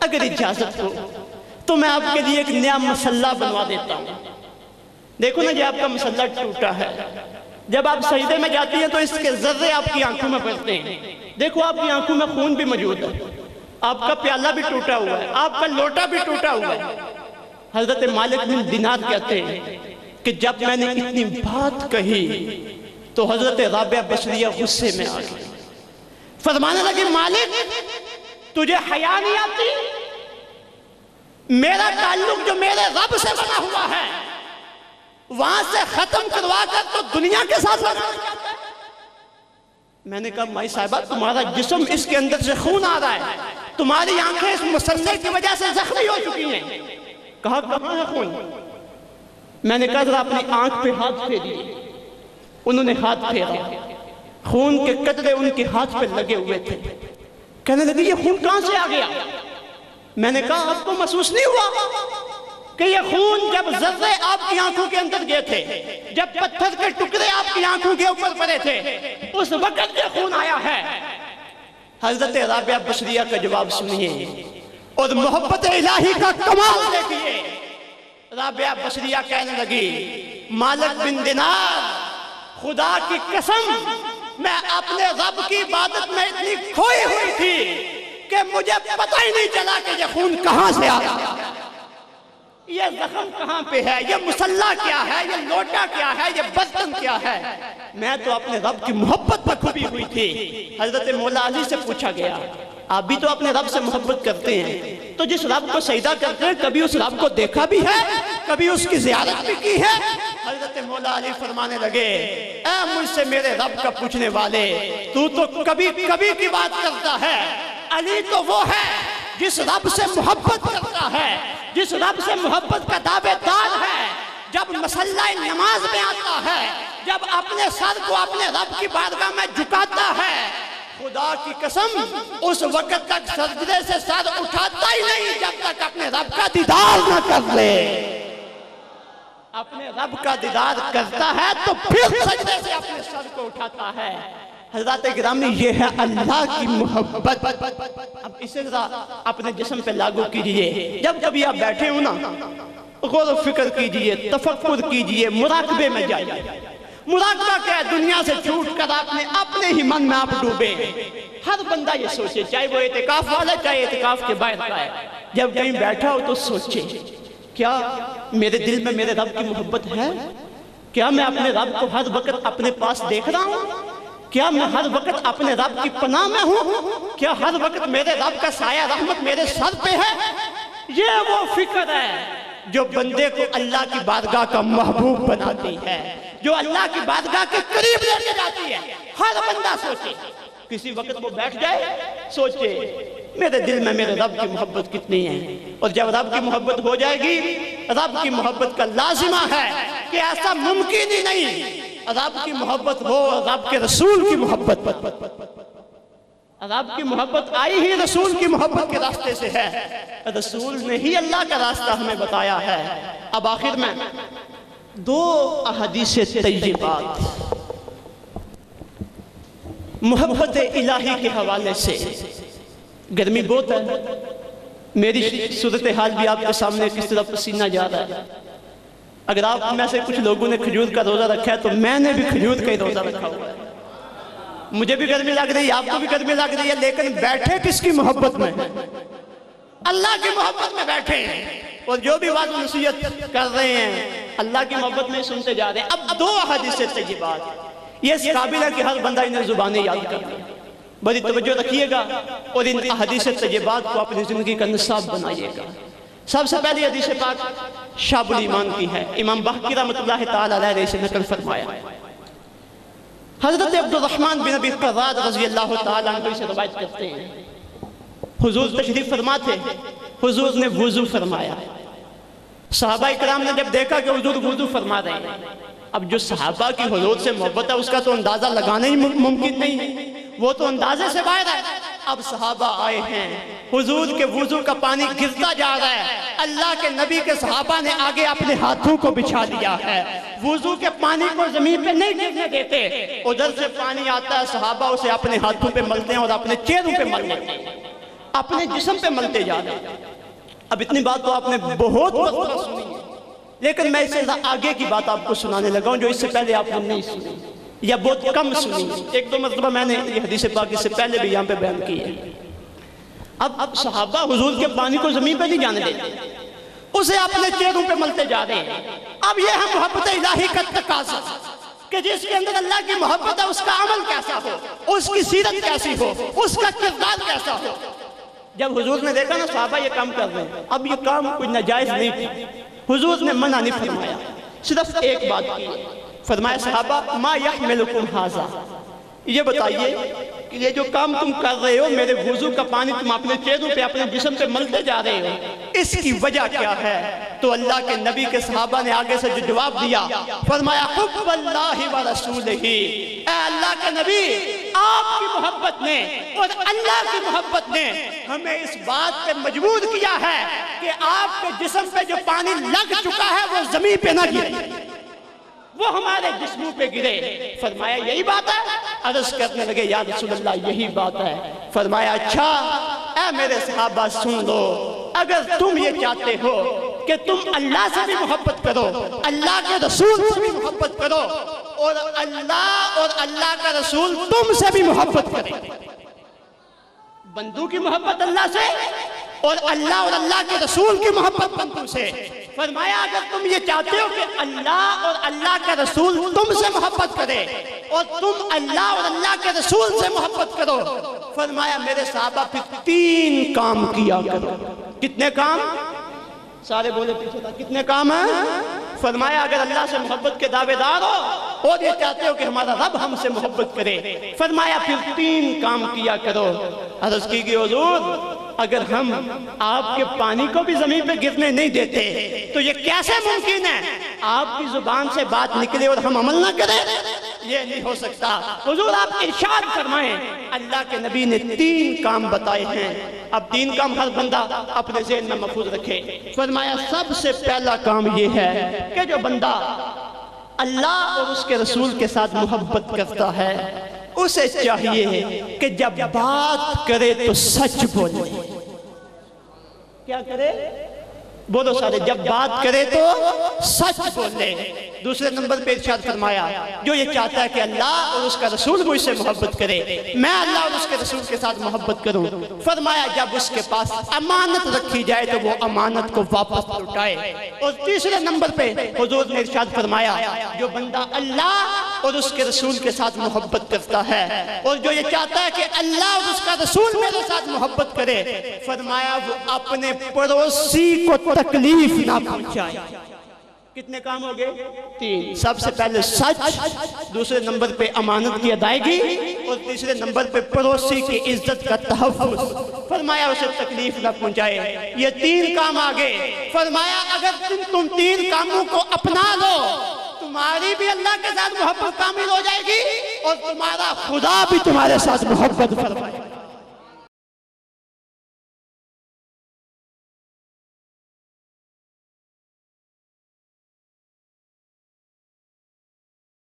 اگر اجازت ہو تو میں آپ کے لیے ایک نیا مصلی بنوا دیتا ہوں۔ دیکھو نا یہ آپ کا مصلی ٹوٹا ہے، جب آپ سجدے میں جاتی ہیں تو اس کے ذرے آپ کی آنکھوں میں پڑتے ہیں، دیکھو آپ کی آنکھوں میں خون بھی موجود ہے، آپ کا پیالہ بھی ٹوٹا ہوا ہے، آپ کا لوٹا بھی ٹوٹا ہوا ہے۔ حضرت مالک بن دینار کہتے ہیں کہ جب میں نے اتنی بات کہی تو حضرت رابعہ بصریہ غصے میں آ گئی، فرمانے لگی مالک تجھے حیا نہیں آتی؟ میرا تعلق جو میرے رب سے بنا ہوا ہے وہاں سے ختم کروا کر تو دنیا کے ساتھ لگا جاتا ہے۔ میں نے کہا مائی صاحبہ تمہارا جسم اس کے اندر سے خون آ رہا ہے، تمہاری آنکھیں اس مصلی کی وجہ سے زخمی ہو چکی ہیں۔ کہا کہاں ہے خون؟ میں نے کہا ذرا اپنی آنکھ پہ ہاتھ پھیریے۔ انہوں نے ہاتھ پھیرا، خون کے قطرے ان کے ہاتھ پہ لگے ہوئے تھے۔ کہنے لگے یہ خون کہاں سے آ گیا؟ میں نے کہا آپ کو محسوس نہیں ہوا کہ یہ خون جب ذرے آپ کی آنکھوں کے اندر گئے تھے، جب پتھر کے ٹکڑے آپ کی آنکھوں کے اوپر پڑے تھے، اس وقت یہ خون آیا ہے؟ حضرت رابعہ بصریہ کا جواب سنیے اور محبت الہی کا کمال دیکھیے۔ رابعہ بصریہ کہنے لگی مالک بن دینار خدا کی قسم میں اپنے رب کی عبادت میں اتنی کھوئی ہوئی تھی کہ مجھے پتہ ہی نہیں چلا کہ یہ خون کہاں سے آیا، یہ زخم کہاں پہ ہے، یہ مصلی کیا ہے، یہ لوٹا کیا ہے، یہ برتن کیا ہے۔ میں تو اپنے رب کی محبت پر کھوئی ہوئی تھی۔ حضرت مولا علی سے پوچھا گیا آپ بھی تو اپنے رب سے محبت کرتے ہیں، تو جس رب کو سجدہ کرتے ہیں کبھی اس رب کو دیکھا بھی ہے؟ کبھی اس کی زیارت بھی کی ہے؟ حضرت مولا علی فرمانے لگے اے مجھ سے میرے رب کا پوچھنے والے، تو کبھی کبھی کی بات کرتا ہے۔ علی تو وہ ہے جس رب سے محبت کرتا ہے، جس رب سے محبت کا دعوے دار ہے، جب مسلح نماز میں آتا ہے، جب اپنے سر کو اپنے رب کی بارگاہ میں جھکاتا ہے، خدا کی قسم اس وقت تک سجدے سے سر اٹھاتا ہی نہیں جب تک اپنے رب کا دیدار نہ کر لے۔ اپنے رب کا دیدار کرتا ہے تو پھر سجدے سے اپنے سر کو اٹھاتا ہے۔ حضرات گرامی، یہ ہے اللہ کی محبت۔ اب اسے ذرا اپنے جسم پہ لاگو کیجئے۔ جب کبھی آپ بیٹھے ہو نا، غور و فکر کیجئے، تفکر کیجئے، مراقبے میں جائیے۔ مراقبہ کیا ہے؟ دنیا سے چھوٹ کر اپنے ہی من میں آپ ڈوبے۔ ہر بندہ یہ سوچے، چاہے وہ اعتکاف والا، چاہے اعتکاف کے باہر کا ہے، جب کہیں بیٹھا ہو تو سوچے کیا میرے دل میں میرے رب کی محبت ہے؟ کیا میں اپنے رب کو ہر وقت اپنے پاس دیکھ رہا ہوں؟ کیا میں ہر وقت اپنے رب کی پناہ میں ہوں؟ کیا ہر وقت میرے رب کا سایہ رحمت میرے سر پہ ہے؟ یہ وہ فکر ہے جو بندے کو اللہ کی بارگاہ کا محبوب بناتی ہے، جو اللہ کی بارگاہ کے قریب لے کے جاتی ہے۔ ہر بندہ سوچے، کسی وقت وہ بیٹھ جائے، سوچے میرے دل میں میرے رب کی محبت کتنی ہے۔ اور جب رب کی محبت ہو جائے گی، رب کی محبت کا لازمہ ہے کہ ایسا ممکن ہی نہیں رب کی محبت ہو، رب کے رسول کی محبت۔ رب کی محبت آئی ہی رسول کی محبت کے راستے سے ہے، رسول نے ہی اللہ کا راستہ ہمیں بتایا ہے۔ اب آخر میں دو احادیث طیبات محبت الہی کے حوالے سے۔ گرمی بہت ہے، میری صورتحال بھی آپ کے سامنے کس طرح پسینہ جا رہا ہے۔ اگر آپ میں سے کچھ لوگوں نے کھجور کا روزہ رکھا ہے تو میں نے بھی کھجور کا ہی روزہ رکھا ہوا ہے۔ مجھے بھی گرمی لگ رہی ہے، آپ کو بھی گرمی لگ رہی ہے، لیکن بیٹھے کس کی محبت میں؟ اللہ کی محبت میں بیٹھے ہیں، اور جو بھی وعظ و نصیحت کر رہے ہیں اللہ کی محبت میں سنتے جا رہے ہیں۔ اب دو احادیث طیبات، یہ اس قابل ہے کہ ہر بندہ انہیں زبانیں یاد کر لے۔ بڑی توجہ رکھیے گا اور ان احادیث طیبات کو اپنی زندگی کا نصاب بنائیے گا۔ سب سے پہلی حدیث پاک شعب الایمان کی ہے، امام بحقی رحمۃ اللہ تعالی علیہ نے اسے نقل فرمایا۔ حضرت عبد الرحمن بن ابی قراد رضی اللہ تعالی عنہ اسے روایت کرتے ہیں، حضور تشریف فرما تھے، حضور نے وضو فرمایا۔ صحابہ اکرام نے جب دیکھا کہ حضور وضو فرما رہے ہیں، اب جو صحابہ کی حضور سے محبت ہے اس کا تو اندازہ لگانا ہی ممکن نہیں ہے، وہ تو اندازے سے باہر ہے۔ اب صحابہ آئے ہیں، حضور کے وضو کا پانی گرتا جا رہا ہے، اللہ کے نبی کے صحابہ نے آگے اپنے ہاتھوں کو بچھا دیا ہے، وضو کے پانی کو زمین پہ نہیں گرنے دیتے، ادھر سے پانی آتا ہے، صحابہ اسے اپنے ہاتھوں پہ ملتے ہیں اور اپنے چہروں پہ مل لیتے ہیں، اپنے جسم پہ ملتے جا رہے ہیں۔ اب اتنی بات تو آپ نے بہت مرتبہ سنی ہے، لیکن میں اس سے آگے کی بات آپ کو سنانے لگا ہوں جو اس سے پہلے آپ نے نہیں سنی یا بہت کم سنی۔ ایک دو مرتبہ میں نے یہ حدیث پاک اس سے پہلے بھی یہاں پہ بیان کی ہے۔ اب صحابہ حضور کے پانی کو زمین پہ نہیں جانے دیتے، اسے اپنے چہروں پہ ملتے جا رہے ہیں۔ اب یہ ہے محبت الہی کا تقاضا کہ جس کے اندر اللہ کی محبت ہے اس کا عمل کیسا ہو، اس کی سیرت کیسی ہو، اس کا کردار کیسا ہو۔ جب حضور نے دیکھا نا صحابہ یہ کام کر رہے ہیں، اب یہ کام کوئی ناجائز نہیں تھا، حضور نے منع نہیں فرمایا، صرف ایک بات کی، فرمایا صحابہ ما یحملکم ھذا، یہ بتائیے کہ یہ جو کام تم کر رہے ہو، میرے وضو کا پانی تم اپنے چہروں پہ اپنے جسم پہ ملتے جا رہے ہو، اس کی وجہ کیا ہے؟ تو اللہ کے نبی کے صحابہ نے آگے سے جو جواب دیا، فرمایا حب اللہ و رسولہ، اے اللہ کے نبی آپ کی محبت نے اور اللہ کی محبت نے ہمیں اس بات پہ مجبور کیا ہے کہ آپ کے جسم پہ جو پانی لگ چکا ہے وہ زمین پہ نہ گرے، وہ ہمارے جسموں پہ گرے۔ فرمایا یہی بات ہے؟ عرض کرنے لگے یا رسول اللہ یہی بات ہے۔ فرمایا اچھا اے میرے صحابہ سن لو، اگر تم یہ چاہتے ہو کہ تم اللہ سے بھی محبت کرو، اللہ کے رسول سے بھی محبت کرو، اور اللہ کا رسول تم سے بھی محبت کرے، بندوں کی محبت اللہ سے اور اللہ کے رسول کی محبت بندوں سے۔ فرمایا اگر تم یہ چاہتے ہو کہ اللہ اور اللہ کا رسول تم سے محبت کرے اور تم اللہ اور اللہ کے رسول سے محبت کرو، فرمایا میرے صحابہ پھر 3 کام کیا کرو۔ کتنے کام؟ سارے بولے پیچھے تھا کتنے کام ہیں؟ فرمایا اگر اللہ سے محبت کے دعوے دار ہو اور یہ چاہتے ہو کہ ہمارا رب ہم سے محبت کرے، فرمایا پھر 3 کام کیا کرو۔ عرض کی کہ حضور اگر ہم آپ کے پانی کو بھی زمین پہ گرنے نہیں دیتے تو یہ کیسے ممکن ہے؟ آپ کی زبان سے بات نکلے اور ہم عمل نہ کریں، یہ نہیں ہو سکتا۔ حضور آپ ارشاد فرمائیں، اللہ کے نبی نے 3 کام بتائے ہیں۔ اب 3 کام ہر بندہ اپنے ذہن میں محفوظ رکھے۔ فرمایا سب سے پہلا کام یہ ہے کہ جو بندہ اللہ اور اس کے رسول کے ساتھ محبت کرتا ہے اسے چاہیے کہ جب بات کرے تو سچ بولے۔ کیا کرے؟ بولو سارے، جب بات کرے تو سچ بولے۔ دوسرے نمبر پہ ارشاد فرمایا جو یہ چاہتا ہے کہ اللہ اور اس کا رسول مجھ سے محبت کرے، میں اللہ اور اس کے رسول کے ساتھ محبت کروں، فرمایا جب اس کے پاس امانت رکھی جائے تو وہ امانت کو واپس لوٹائے۔ اور تیسرے نمبر پہ حضور نے ارشاد فرمایا جو بندہ اللہ اور اس کے رسول کے ساتھ محبت کرتا ہے اور جو یہ چاہتا ہے کہ اللہ اور اس کا رسول میرے ساتھ محبت کرے، فرمایا وہ اپنے پڑوسی کو تکلیف نہ پہنچائے۔ کتنے کام ہو گئے؟ 3۔ سب سے پہلے سچ، دوسرے نمبر پہ امانت کی ادائیگی اور تیسرے نمبر پہ پڑوسی کی عزت کا تحفظ۔ فرمایا اسے تکلیف نہ پہنچائے۔ یہ 3 کام آگے۔ فرمایا اگر تم 3 کاموں کو اپنا لو تمہاری بھی اللہ کے ساتھ محبت کامل ہو جائے گی اور تمہارا خدا بھی تمہارے ساتھ محبت فرمائے۔